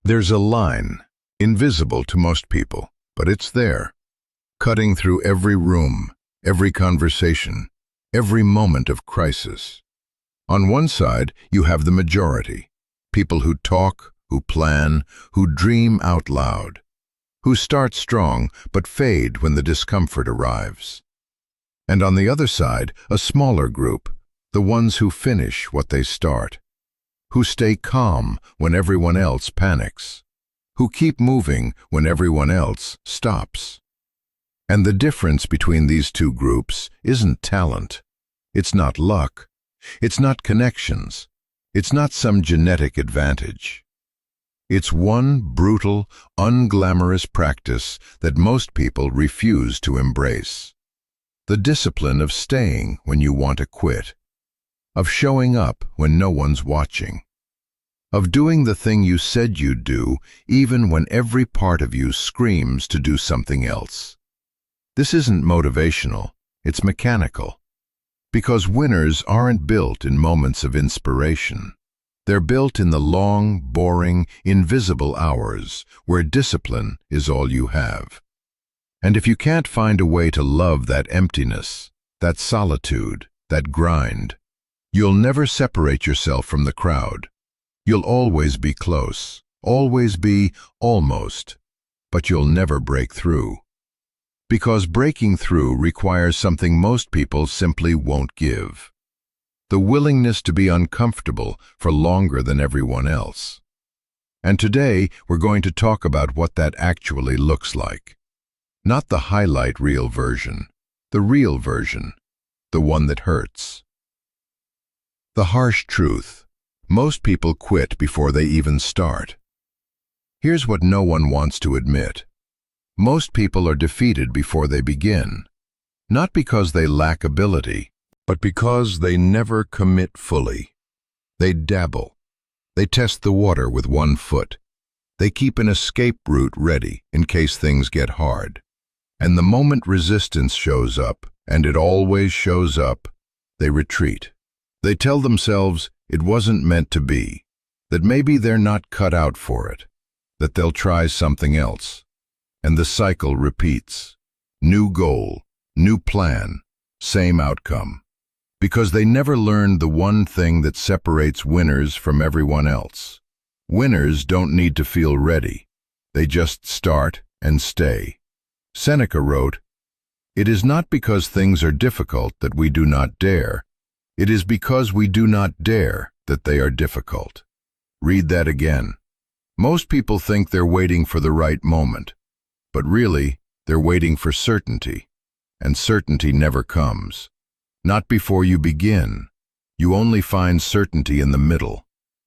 There's a line, invisible to most people, but it's there, cutting through every room, every conversation, every moment of crisis. On one side, you have the majority, people who talk, who plan, who dream out loud, who start strong but fade when the discomfort arrives. And on the other side, a smaller group, the ones who finish what they start, who stay calm when everyone else panics, who keep moving when everyone else stops. And the difference between these two groups isn't talent. It's not luck. It's not connections. It's not some genetic advantage. It's one brutal, unglamorous practice that most people refuse to embrace. The discipline of staying when you want to quit, of showing up when no one's watching, of doing the thing you said you'd do even when every part of you screams to do something else. This isn't motivational, it's mechanical. Because winners aren't built in moments of inspiration. They're built in the long, boring, invisible hours where discipline is all you have. And if you can't find a way to love that emptiness, that solitude, that grind, you'll never separate yourself from the crowd. You'll always be close, always be almost, but you'll never break through. Because breaking through requires something most people simply won't give. The willingness to be uncomfortable for longer than everyone else. And today, we're going to talk about what that actually looks like. Not the highlight reel version, the real version, the one that hurts. The harsh truth: most people quit before they even start. Here's what no one wants to admit. Most people are defeated before they begin, not because they lack ability, but because they never commit fully. They dabble. They test the water with one foot. They keep an escape route ready in case things get hard. And the moment resistance shows up, and it always shows up, they retreat. They tell themselves it wasn't meant to be, that maybe they're not cut out for it, that they'll try something else. And the cycle repeats. New goal, new plan, same outcome. Because they never learned the one thing that separates winners from everyone else. Winners don't need to feel ready. They just start and stay. Seneca wrote, "It is not because things are difficult that we do not dare. It is because we do not dare that they are difficult." Read that again. Most people think they're waiting for the right moment. But really, they're waiting for certainty, and certainty never comes. Not before you begin. You only find certainty in the middle,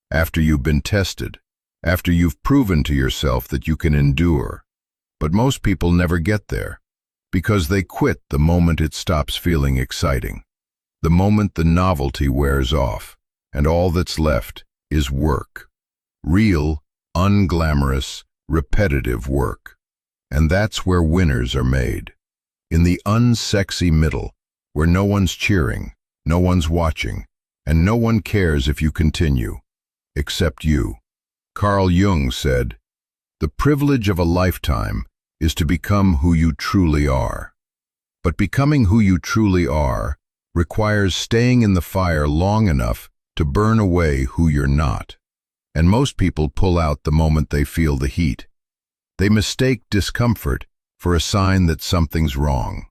after you've been tested, after you've proven to yourself that you can endure. But most people never get there, because they quit the moment it stops feeling exciting, the moment the novelty wears off, and all that's left is work. Real, unglamorous, repetitive work. And that's where winners are made. In the unsexy middle, where no one's cheering, no one's watching, and no one cares if you continue, except you. Carl Jung said, "The privilege of a lifetime is to become who you truly are." But becoming who you truly are requires staying in the fire long enough to burn away who you're not. And most people pull out the moment they feel the heat. They mistake discomfort for a sign that something's wrong,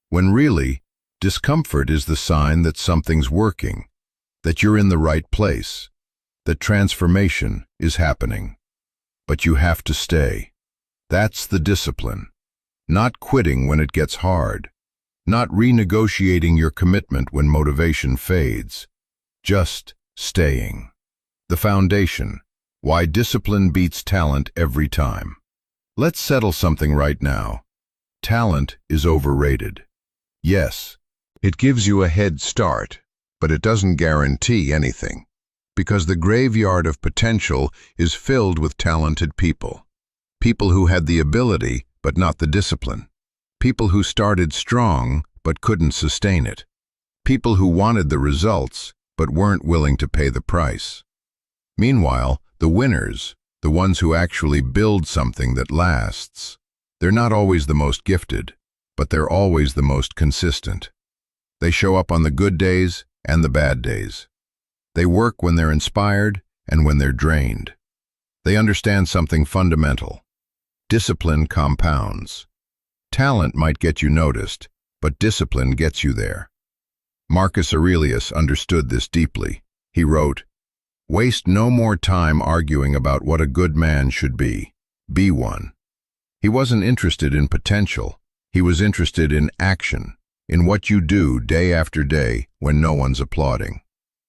when really, discomfort is the sign that something's working, that you're in the right place, that transformation is happening. But you have to stay. That's the discipline. Not quitting when it gets hard, not renegotiating your commitment when motivation fades, just staying. The foundation, why discipline beats talent every time. Let's settle something right now. Talent is overrated. Yes, it gives you a head start, but it doesn't guarantee anything, because the graveyard of potential is filled with talented people. People who had the ability, but not the discipline. People who started strong, but couldn't sustain it. People who wanted the results, but weren't willing to pay the price. Meanwhile, the winners, the ones who actually build something that lasts. They're not always the most gifted, but they're always the most consistent. They show up on the good days and the bad days. They work when they're inspired and when they're drained. They understand something fundamental. Discipline compounds. Talent might get you noticed, but discipline gets you there. Marcus Aurelius understood this deeply. He wrote, "Waste no more time arguing about what a good man should be. Be one." He wasn't interested in potential. He was interested in action, in what you do day after day when no one's applauding.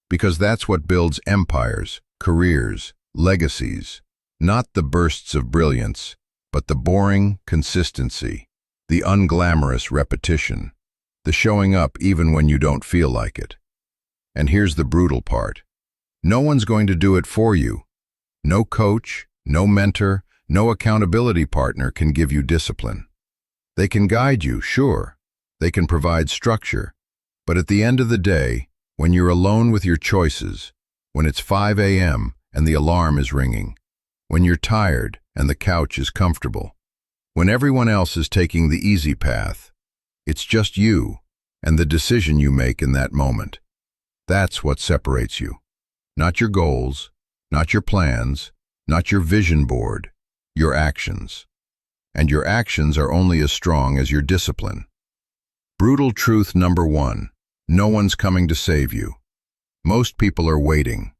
Because that's what builds empires, careers, legacies. Not the bursts of brilliance, but the boring consistency, the unglamorous repetition, the showing up even when you don't feel like it. And here's the brutal part. No one's going to do it for you. No coach, no mentor, no accountability partner can give you discipline. They can guide you, sure. They can provide structure. But at the end of the day, when you're alone with your choices, when it's 5 a.m. and the alarm is ringing, when you're tired and the couch is comfortable, when everyone else is taking the easy path, it's just you and the decision you make in that moment. That's what separates you. Not your goals, not your plans, not your vision board, your actions. And your actions are only as strong as your discipline. Brutal truth number 1. No one's coming to save you. Most people are waiting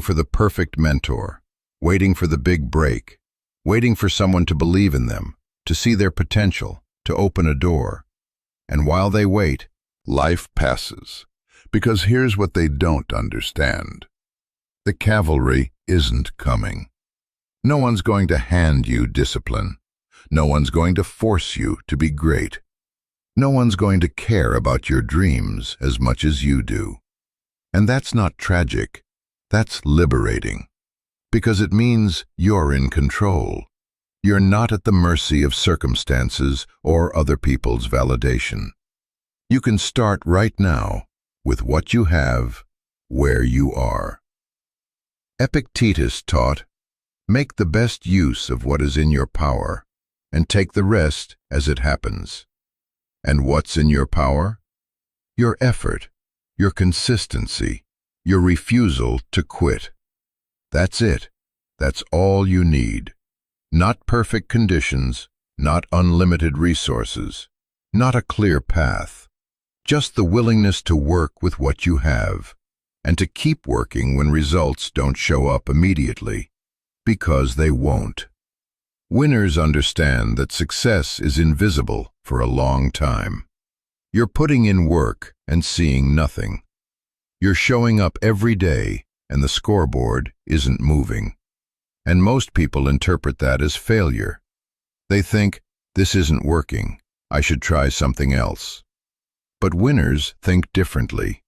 for the perfect mentor, waiting for the big break, waiting for someone to believe in them, to see their potential, to open a door. And while they wait, life passes. Because here's what they don't understand. The cavalry isn't coming. No one's going to hand you discipline. No one's going to force you to be great. No one's going to care about your dreams as much as you do. And that's not tragic. That's liberating. Because it means you're in control. You're not at the mercy of circumstances or other people's validation. You can start right now with what you have, where you are. Epictetus taught, "Make the best use of what is in your power, and take the rest as it happens." And what's in your power? Your effort, your consistency, your refusal to quit. That's it. That's all you need. Not perfect conditions, not unlimited resources, not a clear path. Just the willingness to work with what you have, and to keep working when results don't show up immediately, because they won't. Winners understand that success is invisible for a long time. You're putting in work and seeing nothing. You're showing up every day and the scoreboard isn't moving. And most people interpret that as failure. They think, this isn't working, I should try something else. But winners think differently.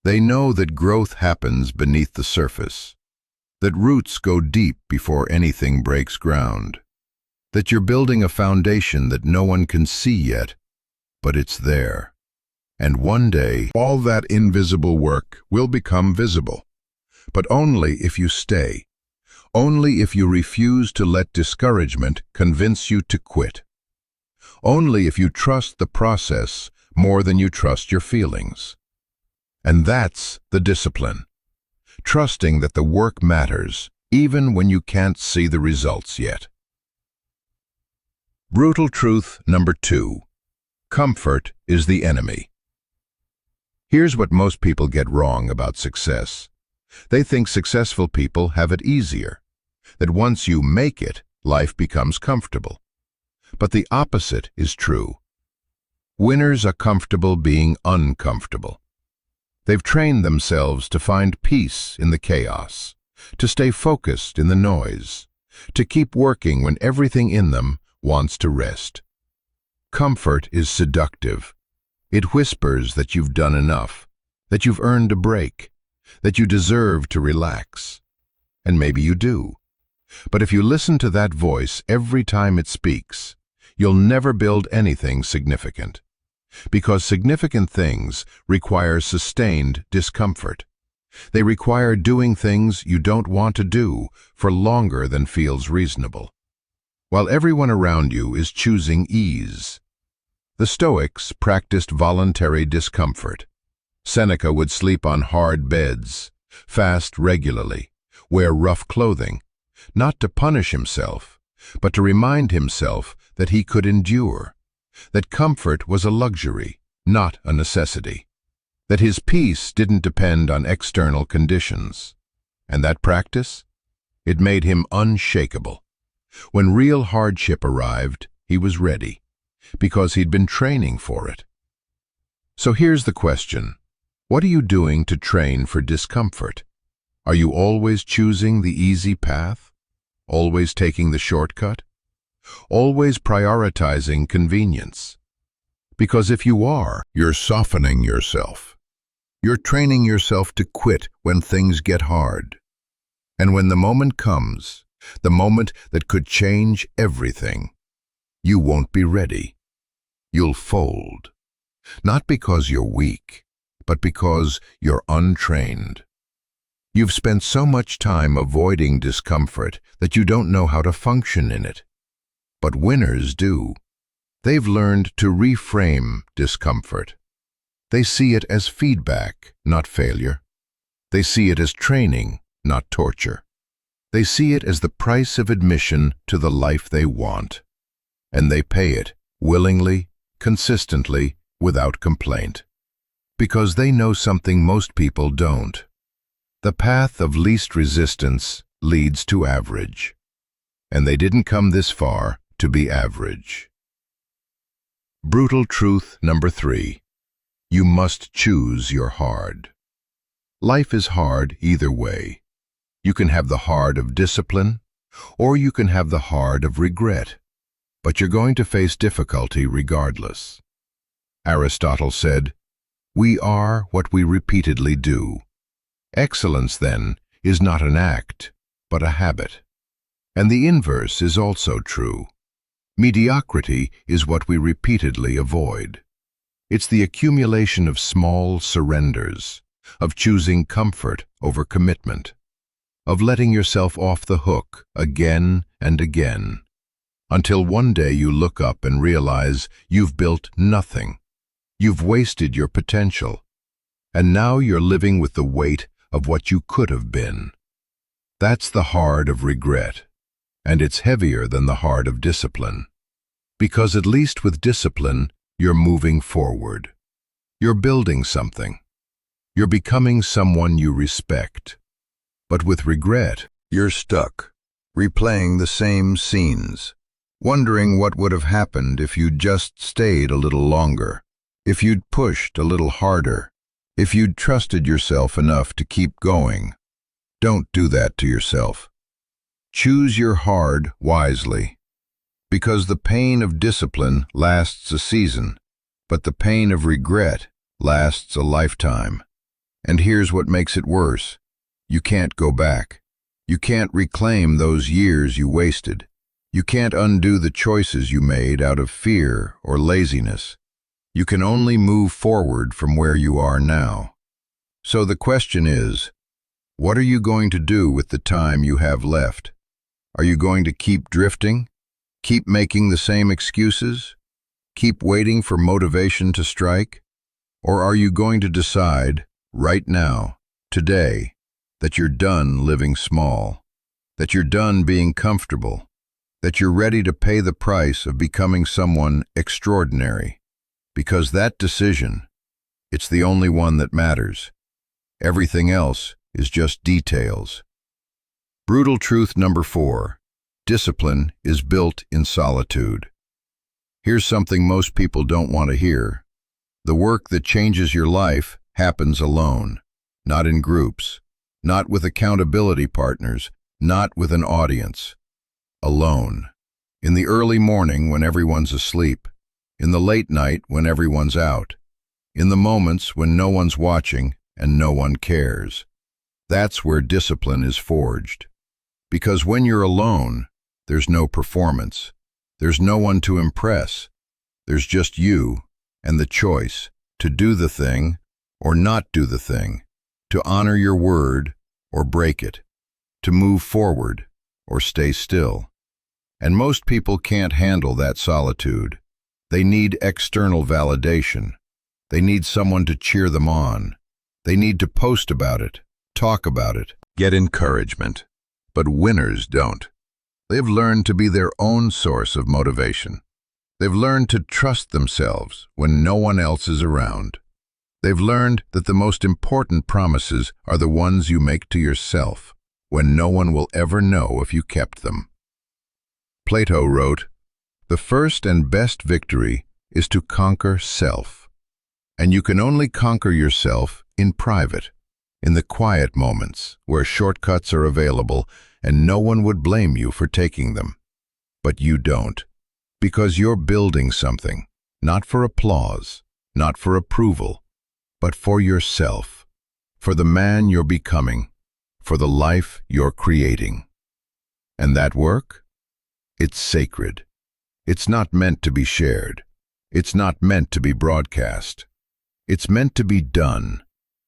They know that growth happens beneath the surface, that roots go deep before anything breaks ground, that you're building a foundation that no one can see yet, but it's there. And one day, all that invisible work will become visible, but only if you stay, only if you refuse to let discouragement convince you to quit, only if you trust the process more than you trust your feelings. And that's the discipline, trusting that the work matters even when you can't see the results yet. Brutal truth number 2. Comfort is the enemy. Here's what most people get wrong about success. They think successful people have it easier, that once you make it, life becomes comfortable. But the opposite is true. Winners are comfortable being uncomfortable. They've trained themselves to find peace in the chaos, to stay focused in the noise, to keep working when everything in them wants to rest. Comfort is seductive. It whispers that you've done enough, that you've earned a break, that you deserve to relax. And maybe you do. But if you listen to that voice every time it speaks, you'll never build anything significant. Because significant things require sustained discomfort. They require doing things you don't want to do for longer than feels reasonable, while everyone around you is choosing ease. The Stoics practiced voluntary discomfort. Seneca would sleep on hard beds, fast regularly, wear rough clothing, not to punish himself, but to remind himself that he could endure, that comfort was a luxury, not a necessity, that his peace didn't depend on external conditions. And that practice? It made him unshakable. When real hardship arrived, he was ready, because he'd been training for it. So here's the question. What are you doing to train for discomfort? Are you always choosing the easy path? Always taking the shortcut? Always prioritizing convenience? Because if you are, you're softening yourself. You're training yourself to quit when things get hard. And when the moment comes, the moment that could change everything, you won't be ready. You'll fold. Not because you're weak, but because you're untrained. You've spent so much time avoiding discomfort that you don't know how to function in it. But winners do. They've learned to reframe discomfort. They see it as feedback, not failure. They see it as training, not torture. They see it as the price of admission to the life they want. And they pay it, willingly, consistently, without complaint. Because they know something most people don't. The path of least resistance leads to average. And they didn't come this far to be average. Brutal truth number 3. You must choose your hard. Life is hard either way. You can have the hard of discipline, or you can have the hard of regret. But you're going to face difficulty regardless. Aristotle said, "We are what we repeatedly do." Excellence, then, is not an act, but a habit. And the inverse is also true. Mediocrity is what we repeatedly avoid. It's the accumulation of small surrenders, of choosing comfort over commitment, of letting yourself off the hook again and again, until one day you look up and realize you've built nothing. You've wasted your potential, and now you're living with the weight of what you could have been. That's the hard of regret, and it's heavier than the hard of discipline. Because at least with discipline, you're moving forward. You're building something. You're becoming someone you respect. But with regret, you're stuck, replaying the same scenes, wondering what would have happened if you'd just stayed a little longer, if you'd pushed a little harder, if you'd trusted yourself enough to keep going. Don't do that to yourself. Choose your hard wisely. Because the pain of discipline lasts a season, but the pain of regret lasts a lifetime. And here's what makes it worse. You can't go back. You can't reclaim those years you wasted. You can't undo the choices you made out of fear or laziness. You can only move forward from where you are now. So the question is, what are you going to do with the time you have left? Are you going to keep drifting? Keep making the same excuses? Keep waiting for motivation to strike? Or are you going to decide, right now, today, that you're done living small, that you're done being comfortable, that you're ready to pay the price of becoming someone extraordinary? Because that decision, it's the only one that matters. Everything else is just details. Brutal truth number 4. Discipline is built in solitude. Here's something most people don't want to hear. The work that changes your life happens alone, not in groups, not with accountability partners, not with an audience. Alone. In the early morning when everyone's asleep, in the late night when everyone's out, in the moments when no one's watching and no one cares. That's where discipline is forged. Because when you're alone, there's no performance. There's no one to impress. There's just you and the choice to do the thing or not do the thing, to honor your word or break it, to move forward or stay still. And most people can't handle that solitude. They need external validation. They need someone to cheer them on. They need to post about it, talk about it, get encouragement. But winners don't. They've learned to be their own source of motivation. They've learned to trust themselves when no one else is around. They've learned that the most important promises are the ones you make to yourself when no one will ever know if you kept them. Plato wrote, "The first and best victory is to conquer self." And you can only conquer yourself in private, in the quiet moments where shortcuts are available and no one would blame you for taking them. But you don't, because you're building something, not for applause, not for approval, but for yourself, for the man you're becoming, for the life you're creating. And that work? It's sacred. It's not meant to be shared. It's not meant to be broadcast. It's meant to be done,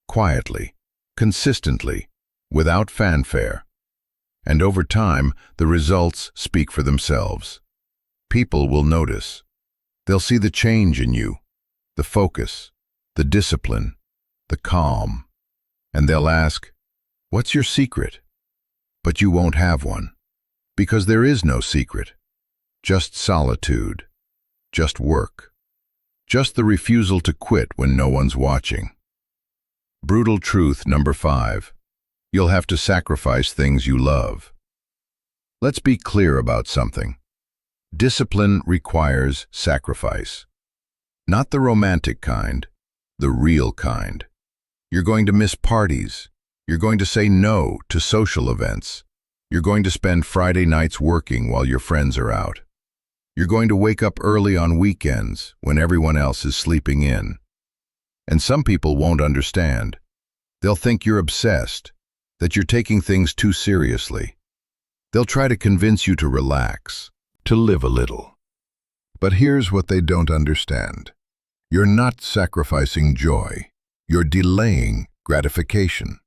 quietly, consistently, without fanfare. And over time, the results speak for themselves. People will notice. They'll see the change in you, the focus, the discipline, the calm. And they'll ask, "What's your secret?" But you won't have one, because there is no secret. Just solitude, just work, just the refusal to quit when no one's watching. Brutal truth number 5. You'll have to sacrifice things you love. Let's be clear about something. Discipline requires sacrifice. Not the romantic kind, the real kind. You're going to miss parties. You're going to say no to social events. You're going to spend Friday nights working while your friends are out. You're going to wake up early on weekends when everyone else is sleeping in. And some people won't understand. They'll think you're obsessed, that you're taking things too seriously. They'll try to convince you to relax, to live a little. But here's what they don't understand. You're not sacrificing joy. You're delaying gratification.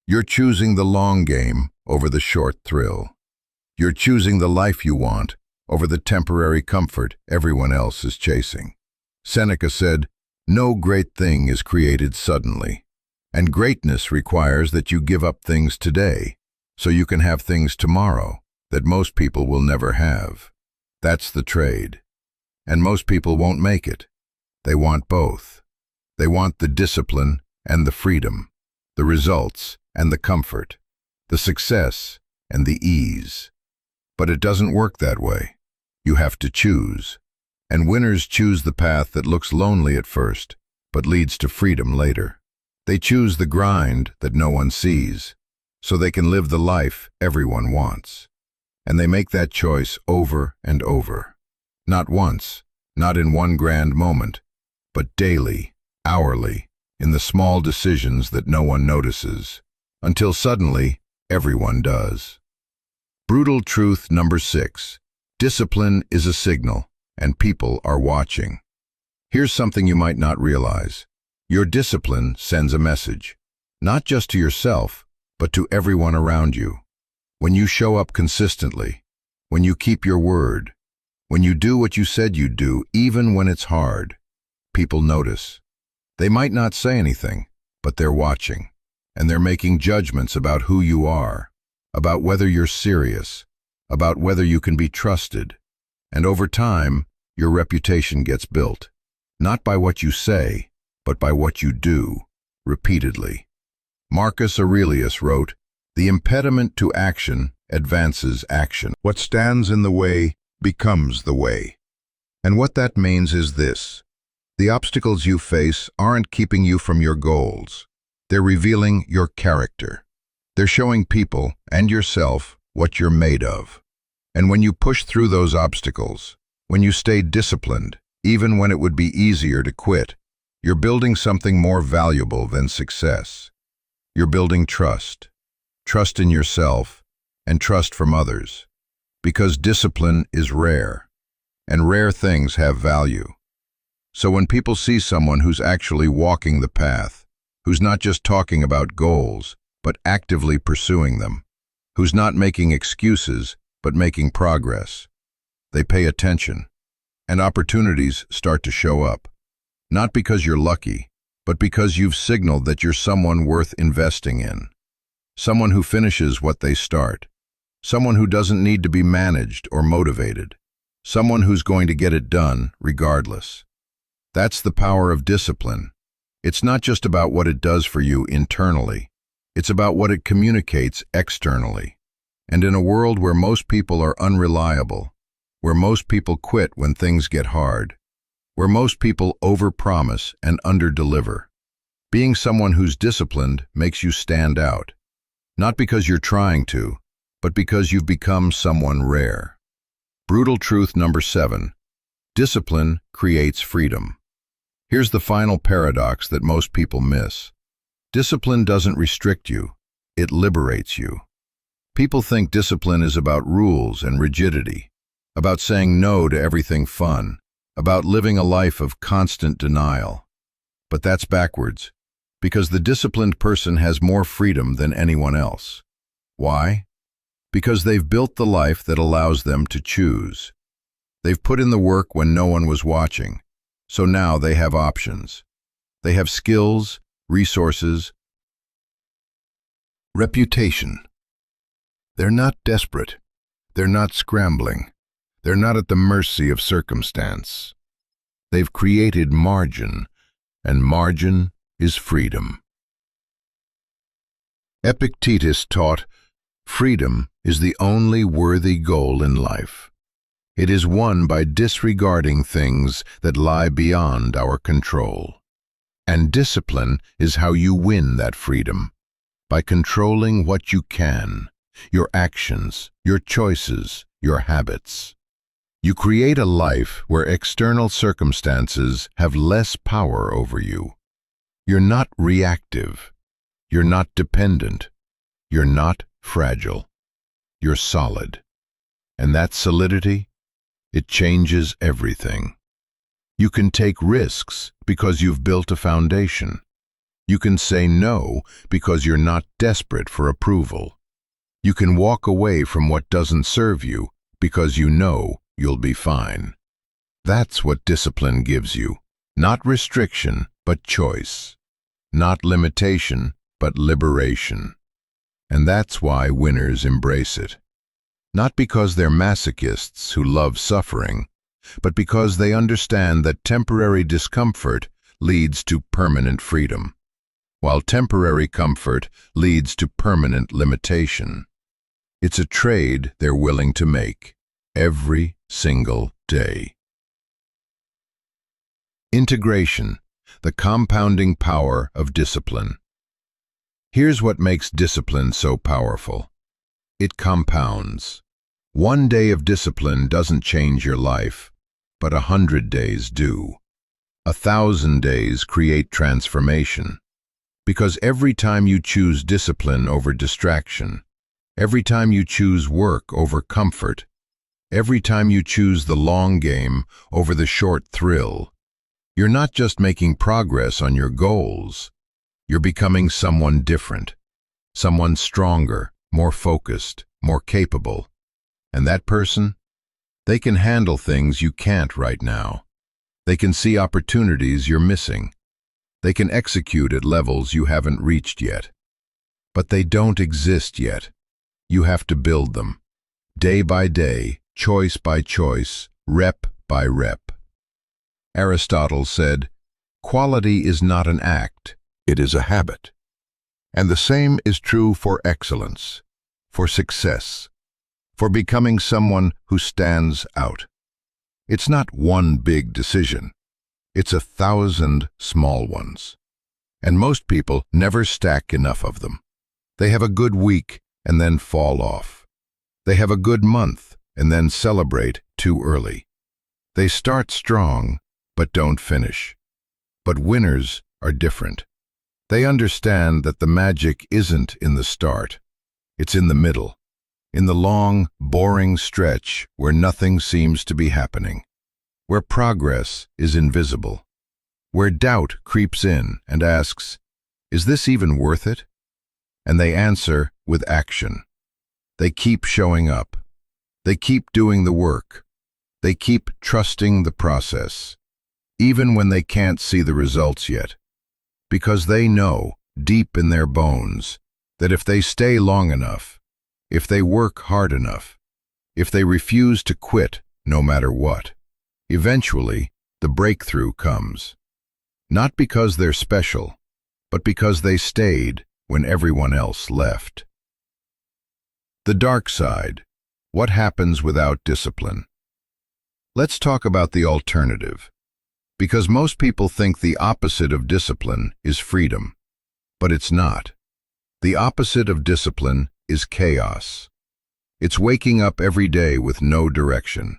You're choosing the long game over the short thrill. You're choosing the life you want over the temporary comfort everyone else is chasing. Seneca said, "No great thing is created suddenly, and greatness requires that you give up things today so you can have things tomorrow that most people will never have." That's the trade. And most people won't make it. They want both. They want the discipline and the freedom, the results and the comfort, the success and the ease. But it doesn't work that way. You have to choose. And winners choose the path that looks lonely at first, but leads to freedom later. They choose the grind that no one sees, so they can live the life everyone wants. And they make that choice over and over. Not once, not in one grand moment, but daily, hourly, in the small decisions that no one notices, until suddenly everyone does. Brutal truth number 6. Discipline is a signal, and people are watching. Here's something you might not realize. Your discipline sends a message, not just to yourself, but to everyone around you. When you show up consistently, when you keep your word, when you do what you said you'd do, even when it's hard, people notice. They might not say anything, but they're watching, and they're making judgments about who you are, about whether you're serious, about whether you can be trusted. And over time, your reputation gets built, not by what you say, but by what you do, repeatedly. Marcus Aurelius wrote, "The impediment to action advances action. What stands in the way becomes the way." And what that means is this. The obstacles you face aren't keeping you from your goals. They're revealing your character. They're showing people and yourself what you're made of. And when you push through those obstacles, when you stay disciplined, even when it would be easier to quit, you're building something more valuable than success. You're building trust. Trust in yourself and trust from others. Because discipline is rare, and rare things have value. So when people see someone who's actually walking the path, who's not just talking about goals, but actively pursuing them, who's not making excuses, but making progress. They pay attention, and opportunities start to show up, not because you're lucky, but because you've signaled that you're someone worth investing in, someone who finishes what they start, someone who doesn't need to be managed or motivated, someone who's going to get it done regardless. That's the power of discipline. It's not just about what it does for you internally, it's about what it communicates externally. And in a world where most people are unreliable, where most people quit when things get hard, where most people overpromise and underdeliver, being someone who's disciplined makes you stand out, not because you're trying to, but because you've become someone rare. Brutal truth number 7. Discipline creates freedom. Here's the final paradox that most people miss. Discipline doesn't restrict you, it liberates you. People think discipline is about rules and rigidity, about saying no to everything fun, about living a life of constant denial. But that's backwards, because the disciplined person has more freedom than anyone else. Why? Because they've built the life that allows them to choose. They've put in the work when no one was watching, so now they have options. They have skills, resources, reputation. They're not desperate. They're not scrambling. They're not at the mercy of circumstance. They've created margin, and margin is freedom. Epictetus taught, freedom is the only worthy goal in life. It is won by disregarding things that lie beyond our control. And discipline is how you win that freedom, by controlling what you can, your actions, your choices, your habits. You create a life where external circumstances have less power over you. You're not reactive. You're not dependent. You're not fragile. You're solid. And that solidity, it changes everything. You can take risks because you've built a foundation. You can say no because you're not desperate for approval. You can walk away from what doesn't serve you because you know you'll be fine. That's what discipline gives you. Not restriction, but choice. Not limitation, but liberation. And that's why winners embrace it. Not because they're masochists who love suffering, but because they understand that temporary discomfort leads to permanent freedom, while temporary comfort leads to permanent limitation. It's a trade they're willing to make every single day. Integration, the compounding power of discipline. Here's what makes discipline so powerful. It compounds. One day of discipline doesn't change your life, but 100 days do. 1,000 days create transformation. Because every time you choose discipline over distraction, every time you choose work over comfort, every time you choose the long game over the short thrill, you're not just making progress on your goals, you're becoming someone different, someone stronger, more focused, more capable. And that person? They can handle things you can't right now. They can see opportunities you're missing. They can execute at levels you haven't reached yet. But they don't exist yet. You have to build them. Day by day, choice by choice, rep by rep. Aristotle said, "Quality is not an act, it is a habit." And the same is true for excellence, for success, for becoming someone who stands out. It's not one big decision. It's 1,000 small ones. And most people never stack enough of them. They have a good week and then fall off. They have a good month and then celebrate too early. They start strong, but don't finish. But winners are different. They understand that the magic isn't in the start. It's in the middle, in the long, boring stretch where nothing seems to be happening, where progress is invisible, where doubt creeps in and asks, Is this even worth it? And they answer with action. They keep showing up. They keep doing the work. They keep trusting the process, even when they can't see the results yet, because they know, deep in their bones, that if they stay long enough, if they work hard enough, if they refuse to quit no matter what, eventually the breakthrough comes. Not because they're special, but because they stayed when everyone else left. The dark side. What happens without discipline? Let's talk about the alternative, because most people think the opposite of discipline is freedom, but it's not. The opposite of discipline is chaos. It's waking up every day with no direction.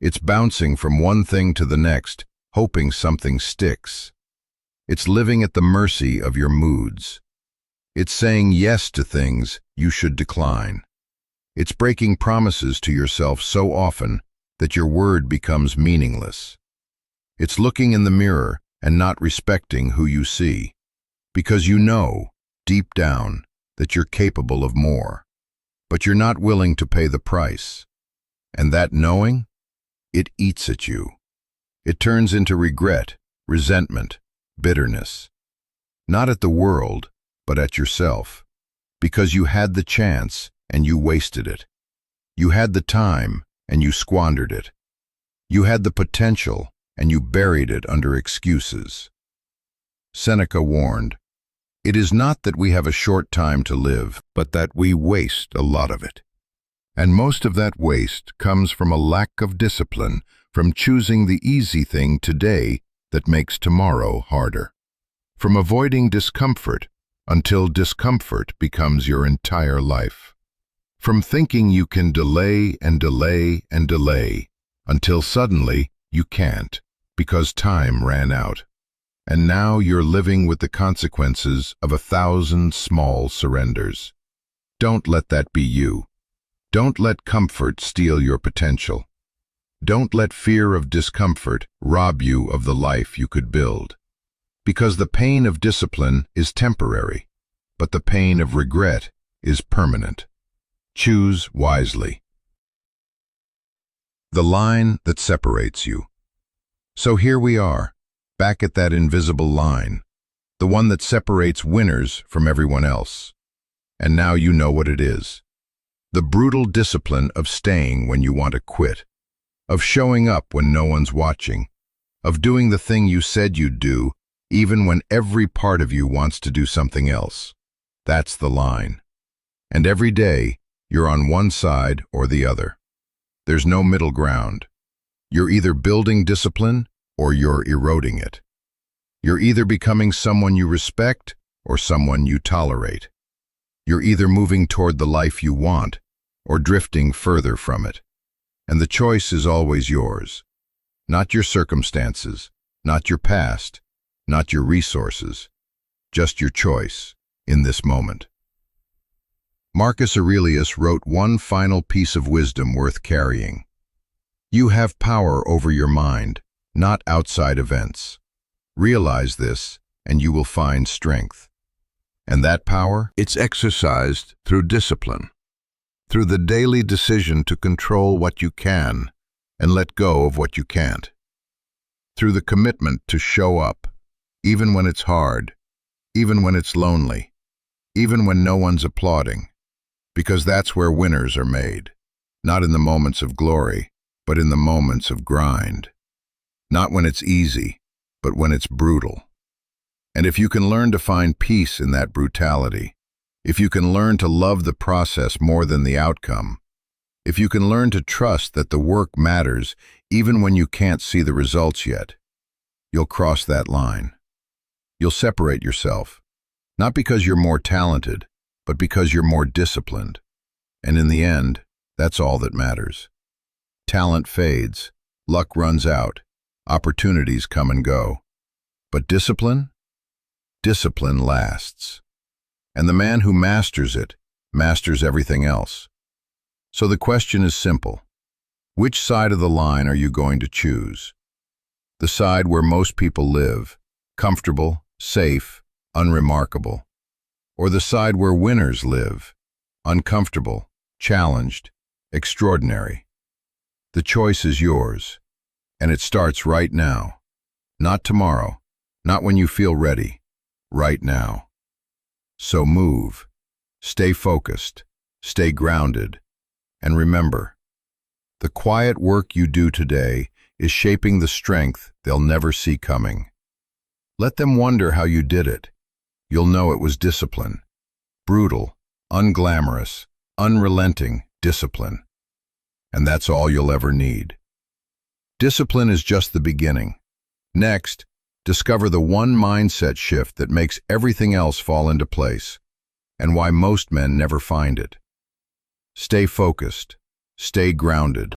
It's bouncing from one thing to the next, hoping something sticks. It's living at the mercy of your moods. It's saying yes to things you should decline. It's breaking promises to yourself so often that your word becomes meaningless. It's looking in the mirror and not respecting who you see, because you know, deep down, that you're capable of more, but you're not willing to pay the price. And that knowing, it eats at you. It turns into regret, resentment, bitterness. Not at the world, but at yourself, because you had the chance and you wasted it. You had the time and you squandered it. You had the potential and you buried it under excuses. Seneca warned, "It is not that we have a short time to live, but that we waste a lot of it." And most of that waste comes from a lack of discipline, from choosing the easy thing today that makes tomorrow harder. From avoiding discomfort until discomfort becomes your entire life. From thinking you can delay and delay and delay until suddenly you can't because time ran out. And now you're living with the consequences of 1,000 small surrenders. Don't let that be you. Don't let comfort steal your potential. Don't let fear of discomfort rob you of the life you could build. Because the pain of discipline is temporary, but the pain of regret is permanent. Choose wisely. The line that separates you. So here we are, back at that invisible line, the one that separates winners from everyone else. And now you know what it is. The brutal discipline of staying when you want to quit, of showing up when no one's watching, of doing the thing you said you'd do, even when every part of you wants to do something else. That's the line. And every day, you're on one side or the other. There's no middle ground. You're either building discipline or you're eroding it. You're either becoming someone you respect or someone you tolerate. You're either moving toward the life you want or drifting further from it. And the choice is always yours. Not your circumstances, not your past, not your resources, just your choice in this moment. Marcus Aurelius wrote one final piece of wisdom worth carrying. You have power over your mind, not outside events. Realize this, and you will find strength. And that power? It's exercised through discipline, through the daily decision to control what you can and let go of what you can't, through the commitment to show up, even when it's hard, even when it's lonely, even when no one's applauding, because that's where winners are made, not in the moments of glory, but in the moments of grind, not when it's easy, but when it's brutal. And if you can learn to find peace in that brutality, if you can learn to love the process more than the outcome, if you can learn to trust that the work matters even when you can't see the results yet, you'll cross that line. You'll separate yourself, not because you're more talented, but because you're more disciplined. And in the end, that's all that matters. Talent fades, luck runs out, opportunities come and go. But discipline? Discipline lasts. And the man who masters it, masters everything else. So the question is simple. Which side of the line are you going to choose? The side where most people live, comfortable, safe, unremarkable, or the side where winners live, uncomfortable, challenged, extraordinary. The choice is yours, and it starts right now. Not tomorrow, not when you feel ready, right now. So move, stay focused, stay grounded, and remember, the quiet work you do today is shaping the strength they'll never see coming. Let them wonder how you did it. You'll know it was discipline. Brutal, unglamorous, unrelenting discipline. And that's all you'll ever need. Discipline is just the beginning. Next, discover the one mindset shift that makes everything else fall into place, and why most men never find it. Stay focused, stay grounded.